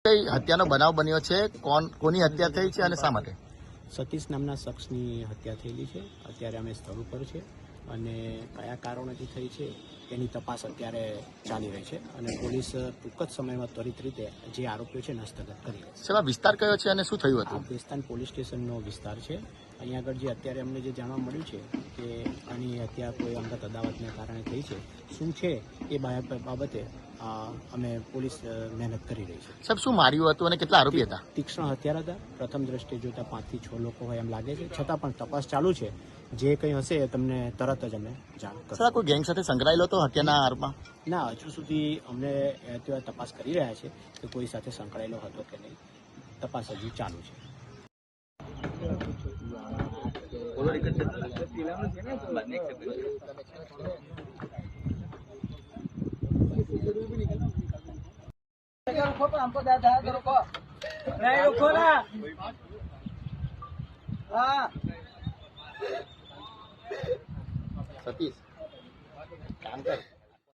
કઈ હત્યાનો બનાવ બન્યો છે? કોની હત્યા થઈ છે અને શા માટે? સતીશ નામના શખ્સની હત્યા થયેલી છે. અત્યારે અમે સ્થળ ઉપર છે અને કયા કારણોથી થઈ છે એની તપાસ અત્યારે ચાલી રહી છે અને પોલીસ ટૂંક જ સમયમાં ત્વરિત રીતે જે આરોપીઓ છે હસ્તગત કરી રહી છે. વિસ્તાર કયો છે અને શું થયું હતું? આ બેસ્તાન પોલીસ સ્ટેશનનો વિસ્તાર છે. અહીંયા આગળ જે અત્યારે અમને જે જાણવા મળ્યું છે કે આની હત્યા કોઈ અંગત અદાવતને કારણે થઈ છે, શું છે એ બાબતે અમે પોલીસ મહેનત કરી રહી છે. સાહેબ, શું માર્યું હતું અને કેટલા આરોપી હતા? તીક્ષ્ણ હથિયાર હતા. પ્રથમ દ્રષ્ટિએ જોતા 5 થી 6 લોકો હોય એમ લાગે છે, છતાં પણ તપાસ ચાલુ છે. જે કંઈ હશે એ તમને તરત જ અમે જાણ કરીશું. કોઈ ગેંગ સાથે સંકળાયેલો હતો હત્યાના આરોપમાં? ના, હજુ સુધી અમને તપાસ કરી રહ્યા છે કે કોઈ સાથે સંકળાયેલો હતો કે નહીં. તપાસ હજુ ચાલુ છે. સતીશ, કામ કર.